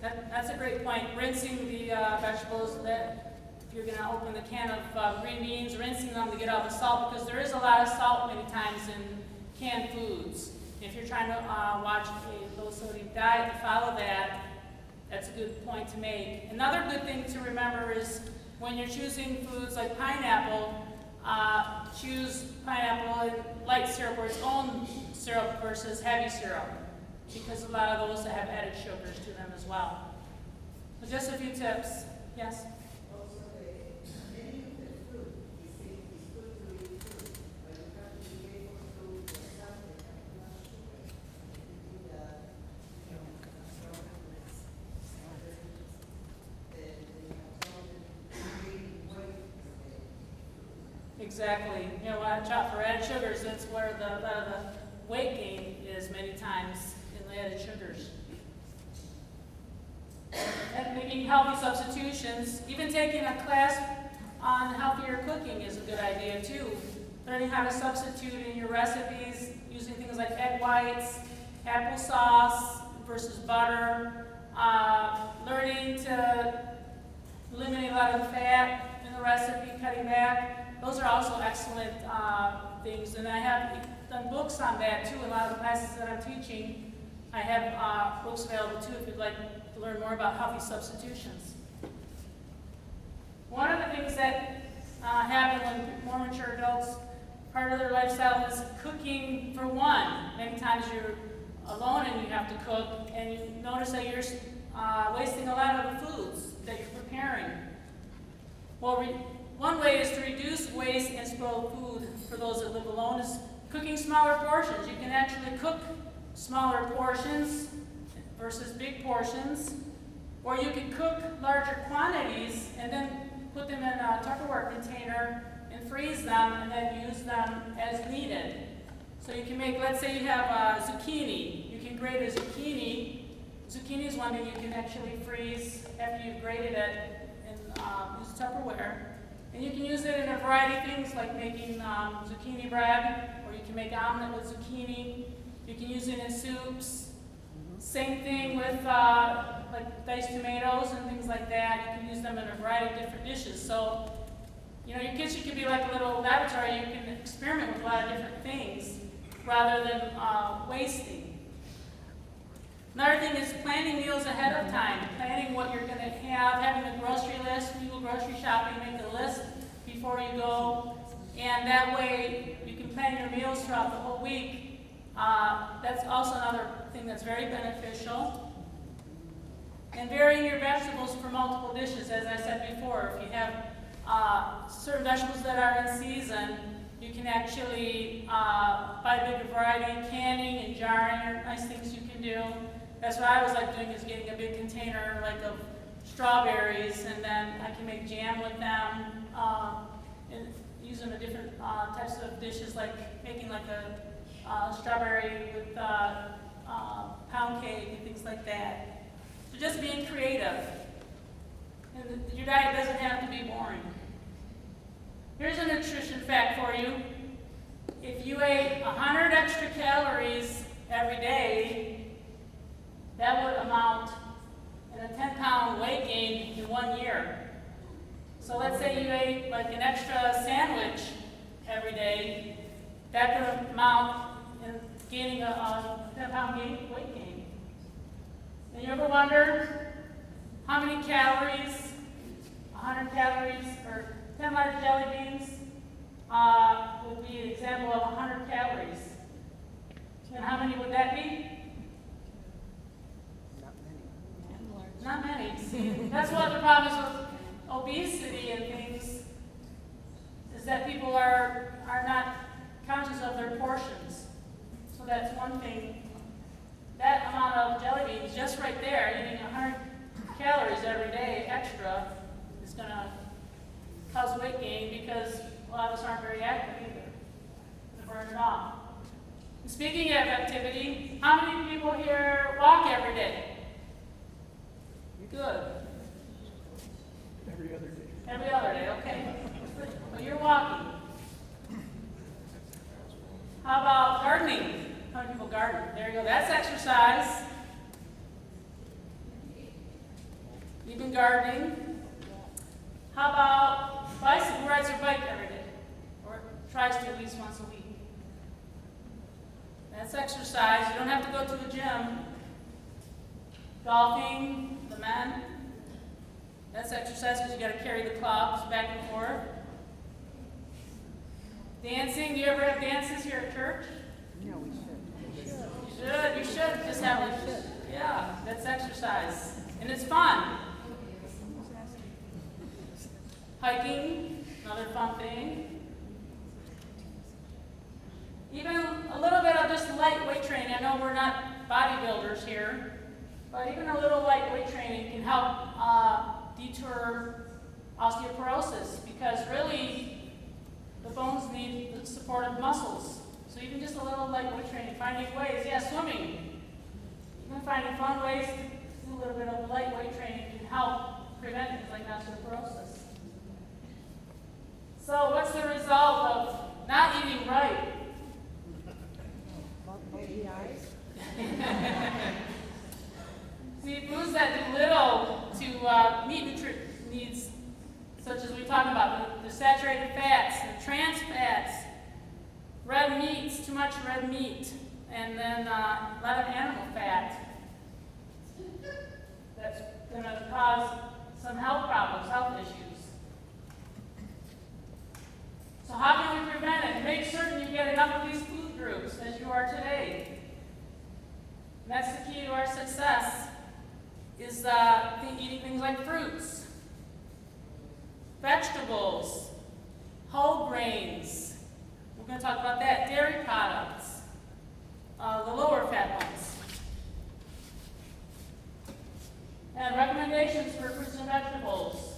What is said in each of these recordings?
That's a great point. Rinsing the vegetables, that if you're going to open the can of green beans, rinsing them to get all the salt, because there is a lot of salt many times in canned foods. If you're trying to watch a low sodium diet to follow that, that's a good point to make. Another good thing to remember is when you're choosing foods like pineapple, choose pineapple in light syrup or its own syrup versus heavy syrup, because a lot of those have added sugars to them as well. So just a few tips. Yes? Also, many of the fruit is good to eat fruit, but you have to be able to accept it and not sugar. If you do that, Exactly. You know, watch out for added sugars. That's where a lot of the weight gain is many times in the added sugars. And making healthy substitutions. Even taking a class on healthier cooking is a good idea too. Learning how to substitute in your recipes using things like egg whites, applesauce versus butter. Learning to eliminate a lot of the fat in the recipe, cutting back. Those are also excellent things, and I have done books on that too. In a lot of the classes that I'm teaching, I have books available too if you'd like to learn more about healthy substitutions. One of the things that happen when more mature adults, part of their lifestyle is cooking for one. Many times you're alone and you have to cook, and you notice that you're wasting a lot of the foods that you're preparing. Well, one way is to reduce waste and spoiled food for those that live alone is cooking smaller portions. You can actually cook smaller portions versus big portions, or you can cook larger quantities and then put them in a Tupperware container and freeze them and then use them as needed. So you can make, let's say you have zucchini. You can grate a zucchini. Zucchini is one that you can actually freeze after you've grated it and use Tupperware. And you can use it in a variety of things, like making zucchini bread, or you can make omelet with zucchini. You can use it in soups. Same thing with like diced tomatoes and things like that. You can use them in a variety of different dishes. So, you know, your kitchen can be like a little laboratory. You can experiment with a lot of different things rather than wasting. Another thing is planning meals ahead of time, planning what you're going to have, having a grocery list. When you go grocery shopping, make a list before you go, and that way you can plan your meals throughout the whole week. That's also another thing that's very beneficial. And varying your vegetables for multiple dishes, as I said before. If you have certain vegetables that are in season, you can actually buy a bigger variety in canning and jarring are nice things you can do. That's what I always like doing, is getting a big container like of strawberries, and then I can make jam with them and use them in different types of dishes, like making like a strawberry with pound cake and things like that. So just being creative. And your diet doesn't have to be boring. Here's a nutrition fact for you. If you ate 100 extra calories every day, that would amount in a 10-pound weight gain in 1 year. So let's say you ate like an extra sandwich every day, that could amount in gaining a 10-pound weight gain. And you ever wonder how many calories, 100 calories, or 10 large jelly beans would be an example of 100 calories? And how many would that be? Not many. See, that's one of the problems with obesity and things, is that people are not conscious of their portions. So that's one thing. That amount of jelly beans, just right there, eating 100 calories every day extra, is going to cause weight gain, because a lot of us aren't very active either. To burn it off. And speaking of activity, how many people here walk every day? Good. Every other day. Every other day, okay. Well, you're walking. How about gardening? How many people garden? There you go. That's exercise. even gardening. How about bicycle? Who rides their bike every day? Or tries to at least once a week? That's exercise. You don't have to go to the gym. Golfing, the men. That's exercise because you got to carry the clubs back and forth. Dancing. Do you ever have dances here at church? No, we should. You should just have it. Yeah, that's exercise. And it's fun. Hiking, another fun thing. Even a little bit of just light weight training. I know we're not bodybuilders here, but even a little light weight training can help deter osteoporosis, because really the bones need the support of muscles. So even just a little light weight training, finding ways, swimming. Even finding fun ways to do a little bit of light weight training can help prevent things like osteoporosis. So what's the result of not eating right? See, foods that do little to meet nutrient needs, such as we talked about, the saturated fats, the trans fats, red meats, too much red meat, and then a lot of animal fat. That's going to cause some health problems, health issues. So how can we prevent it? Make certain you get enough of these food groups as you are today. And that's the key to our success, is eating things like fruits, vegetables, whole grains. We're going to talk about that. Dairy products, the lower fat ones. And recommendations for fruits and vegetables.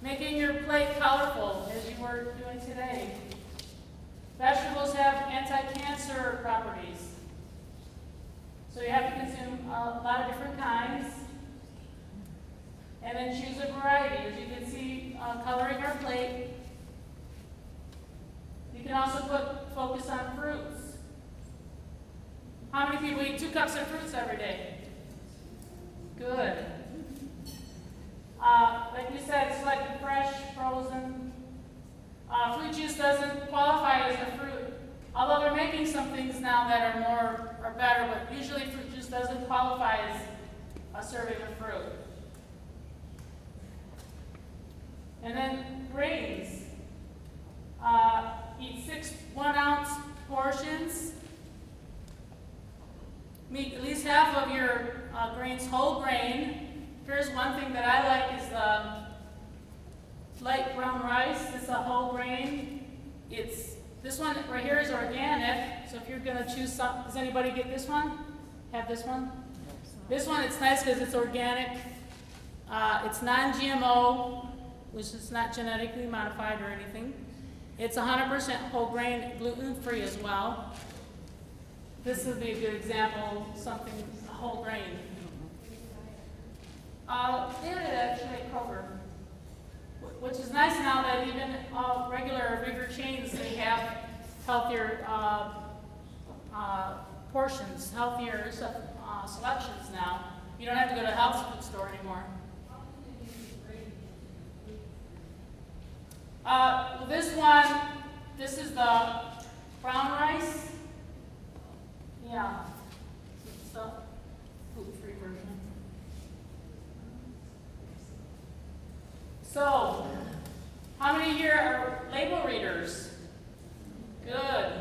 Making your plate colorful, as you were doing today. Vegetables have anti-cancer properties. So you have to consume a lot of different kinds. And then choose a variety. As you can see, coloring our plate. You can also focus on fruits. How many people eat 2 cups of fruits every day? Good. Like we said, select fresh, frozen. Fruit juice doesn't qualify as a fruit, although they're making some things now that are better, but usually fruit juice doesn't qualify as a serving of fruit. And then grains. Eat 6 1-ounce portions. Make at least half of your grains whole grain. Here's one thing that I like is light brown rice. It's a whole grain. This one right here is organic. So if you're going to choose some, does anybody get this one? Have this one? This one, it's nice because it's organic. It's non-GMO, which is not genetically modified or anything. It's 100% whole grain, gluten-free as well. This would be a good example, something whole grain. They had it actually at Kroger, which is nice now that even regular bigger chains, they have healthier portions, healthier selections now. You don't have to go to a health food store anymore. This is the brown rice. Yeah, it's the gluten-free version. So, how many here are label readers? Good.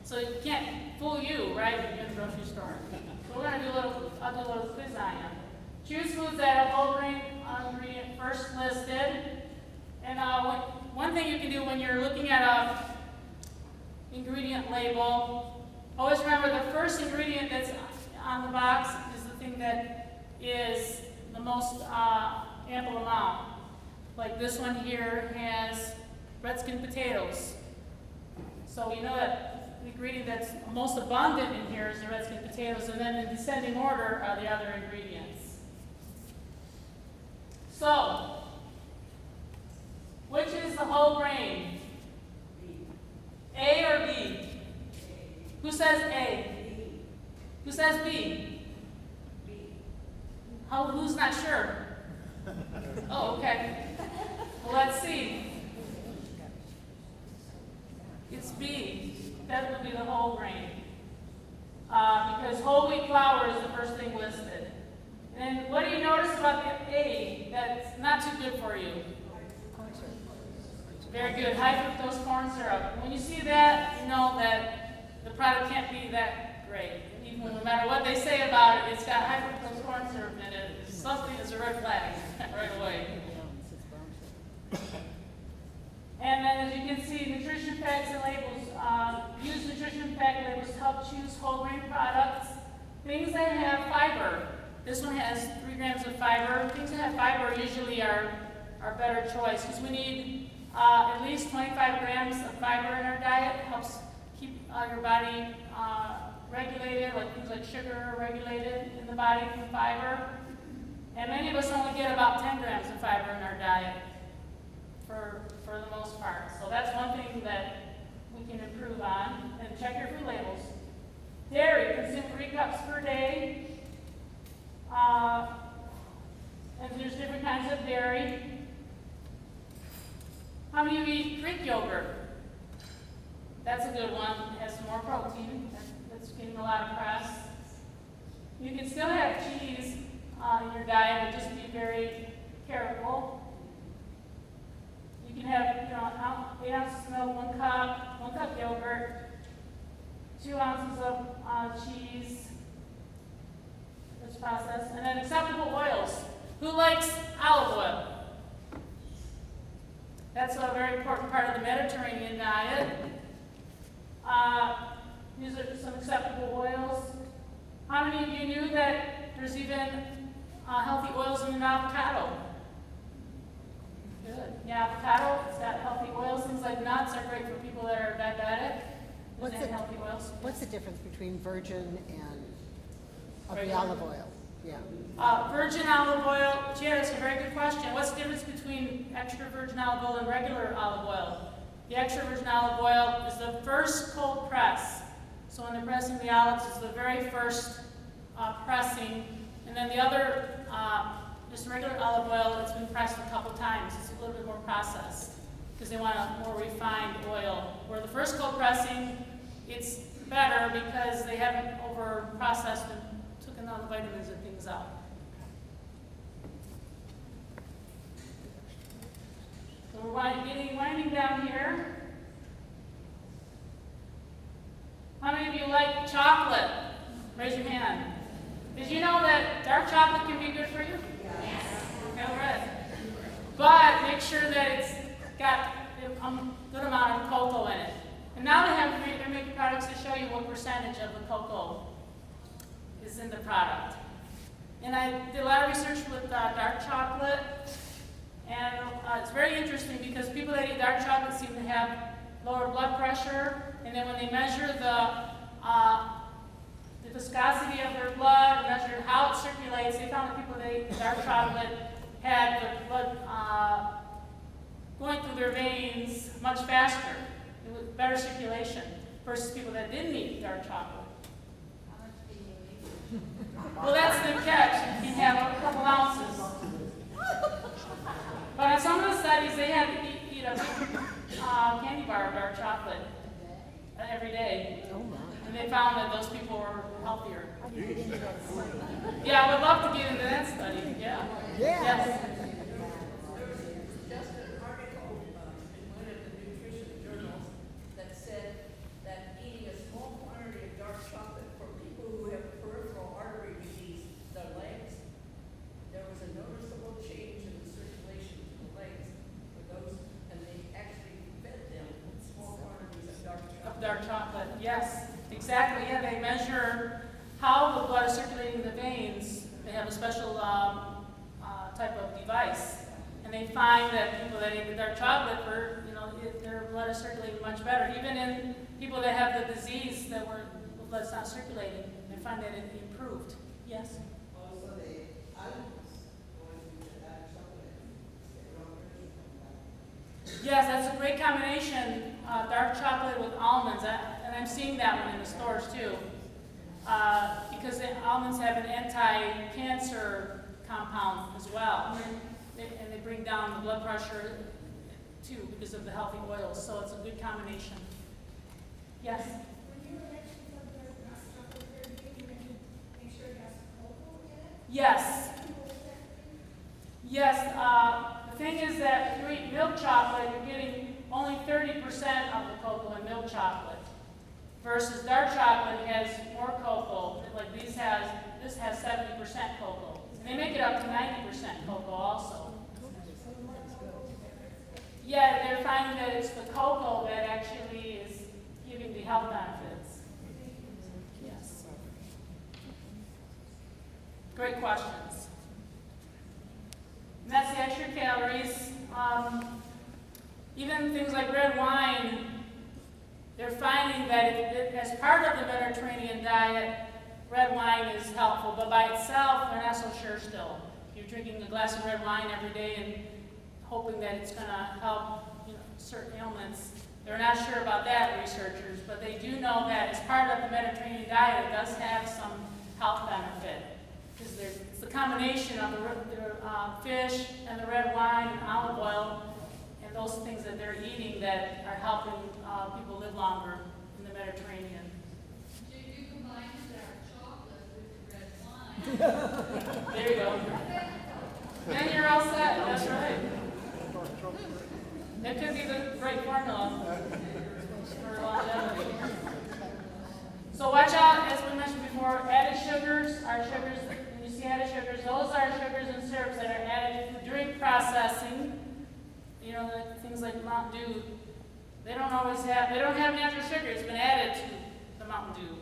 So you can't fool you, right, when you're in the grocery store. So we're going to I'll do a little quiz on you. Choose foods that have whole grain ingredient first listed. And one thing you can do when you're looking at a ingredient label, always remember the first ingredient that's on the box is the thing that is the most ample amount. Like this one here has red skin potatoes. So we know that the ingredient that's most abundant in here is the red skin potatoes, and then in descending order are the other ingredients. So, which is the whole grain? A or B? Who says A? Who says B? Who's not sure? Oh, okay. Well, let's see. It's B. That would be the whole grain. Because whole wheat flour is the first thing listed. And what do you notice about the A that's not too good for you? Very good. High fructose corn syrup. When you see that, you know that the product can't be that great. Even no matter what they say about it, it's got high fructose corn syrup in it. Something is a red flag right away. And then as you can see, nutrition facts and labels. Use nutrition fact labels to help choose whole grain products. Things that have fiber. This one has 3 grams of fiber. Things that have fiber usually are better choice because we need at least 25 grams of fiber in our diet. It helps keep your body regulated, like things like sugar are regulated in the body from fiber. And many of us only get about 10 grams of fiber in our diet for the most part. So that's one thing that we can improve on. And check your food labels. Dairy, consume 3 cups per day. And there's different kinds of dairy. How many of you eat Greek yogurt? That's a good one. It has more protein. That's getting a lot of press. You can still have cheese in your diet, but just be very careful. You can have 8 ounces of milk, 1 cup yogurt, 2 ounces of cheese. That's processed. And then acceptable oils. Who likes olive oil? That's a very important part of the Mediterranean diet. These are some acceptable oils. How many of you knew that there's even healthy oils in an avocado? Good. Yeah, avocado, it's got healthy oils. Things like nuts are great for people that are diabetic. What's They have healthy oils. What's the difference between virgin and of the Regular. olive oil? Yeah. Virgin olive oil, yeah, that's a very good question. What's the difference between extra virgin olive oil and regular olive oil? The extra virgin olive oil is the first cold press. So when they're pressing the olives, it's the very first pressing. And then the other, just regular olive oil, it's been pressed a couple times. It's a little bit more processed because they want a more refined oil. Where the first cold pressing, it's better because they haven't over processed and taken all the vitamins and things out. So we're winding down here. How many of you like chocolate? Raise your hand. Did you know that dark chocolate can be good for you? Yes. Okay, all right. But make sure that it's got a good amount of cocoa in it. And now they're making products to show you what percentage of the cocoa is in the product. And I did a lot of research with dark chocolate, and it's very interesting because people that eat dark chocolate seem to have lower blood pressure, and then when they measure the viscosity of their blood, measure how it circulates, they found that people that ate dark chocolate had the blood going through their veins much faster. It was better circulation versus people that didn't eat dark chocolate. Well, that's the catch. You can have a couple ounces. But in some of the studies, they had to eat a candy bar of dark chocolate every day. Oh my. And they found that those people were healthier. How do you get into that study? Yeah, I would love to get into that study. Yeah. Yeah. Yes. There was just an article in one of the nutrition journals that said that eating a small quantity of dark chocolate for people who have peripheral artery disease, their legs, there was a noticeable change in the circulation to the legs for those, and they actually fed them with small quantities of dark chocolate. Of dark chocolate. Yes, exactly. Yeah, they measure how the blood is circulating in the veins. They have a special type of device, and they find that people that eat the dark chocolate, their blood is circulating much better. Even in people that have the disease the blood's not circulating, they find that it improved. Yes. Also, the almonds going with the dark chocolate, the rockers. Yes, that's a great combination, dark chocolate with almonds, and I'm seeing that one in the stores too. Because the almonds have an anti-cancer compound as well. And they bring down the blood pressure too because of the healthy oils, so it's a good combination. Yes? When you were mentioning some of the chocolate there, you mentioned make sure it has cocoa in it. Yes. Yes, the thing is that if you eat milk chocolate, you're getting only 30% of the cocoa in milk chocolate. Versus dark chocolate has more cocoa, like this has 70% cocoa. And they make it up to 90% cocoa also. Yeah, they're finding that it's the cocoa that actually is giving the health benefits. Yes. Great questions. And that's the extra calories. Even things like red wine, they're finding that as part of the Mediterranean diet, red wine is helpful, but by itself, they're not so sure still. You're drinking a glass of red wine every day and hoping that it's going to help certain ailments. They're not sure about that, researchers, but they do know that as part of the Mediterranean diet, it does have some health benefit. Because it's the combination of the fish and the red wine and olive oil and those things that they're eating that are helping people live longer in the Mediterranean. You combine the dark chocolate with the red wine. There you go. Then you're all set. That's right. It could be the right formula for longevity. So watch out, as we mentioned before, added sugars are sugars. When you see added sugars, those are sugars and syrups that are added during processing. You know, things like Mountain Dew. They don't have natural sugar. It's been added to the Mountain Dew.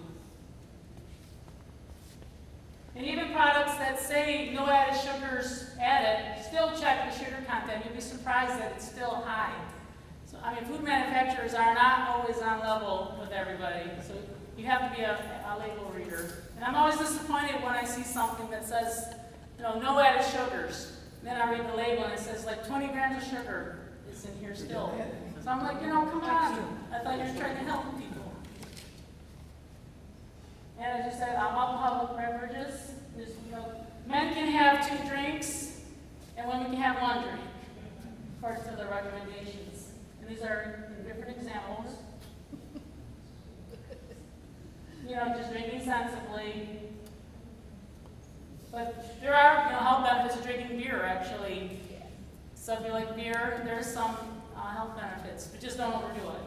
And even products that say no added sugars added, still check the sugar content. You'll be surprised that it's still high. So, I mean, food manufacturers are not always on level with everybody. So you have to be a label reader. And I'm always disappointed when I see something that says, no added sugars. Then I read the label and it says like 20 grams of sugar is in here still. So I'm like, come on. I thought you were trying to help people. And as you said, alcoholic beverages. Men can have 2 drinks, and women can have 1 drink, according to the recommendations. And these are different examples. Just drinking sensibly. But there are, health benefits of drinking beer, actually. So if you like beer, there's some health benefits, but just don't overdo it.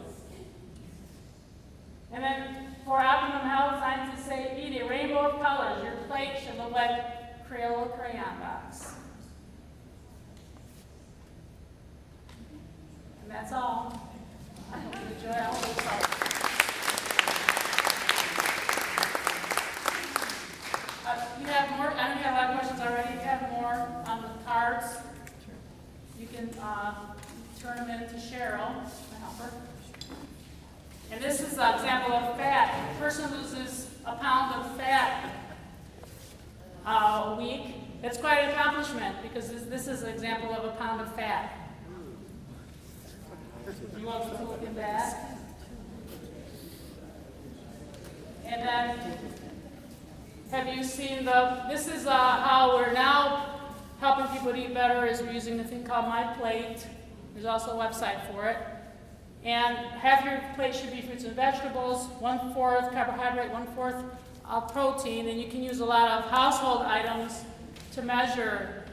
And then for optimum health, scientists say eat a rainbow of colors. Your plate should look like Crayola crayon box. And that's all. I hope you enjoy all of this. You have more, I know you have a lot of questions already. You have more on the cards. You can turn them in to Cheryl, my helper. And this is an example of fat. A person loses a pound of fat a week. That's quite an accomplishment because this is an example of a pound of fat. You want to look at that? And then, have you seen this is how we're now helping people to eat better is we're using a thing called My Plate. There's also a website for it. And half your plate should be fruits and vegetables, 1/4 carbohydrate, 1/4 protein, and you can use a lot of household items to measure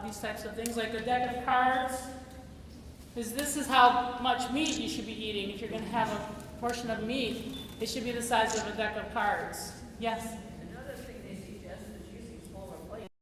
these types of things, like a deck of cards. Because this is how much meat you should be eating. If you're going to have a portion of meat, it should be the size of a deck of cards. Yes?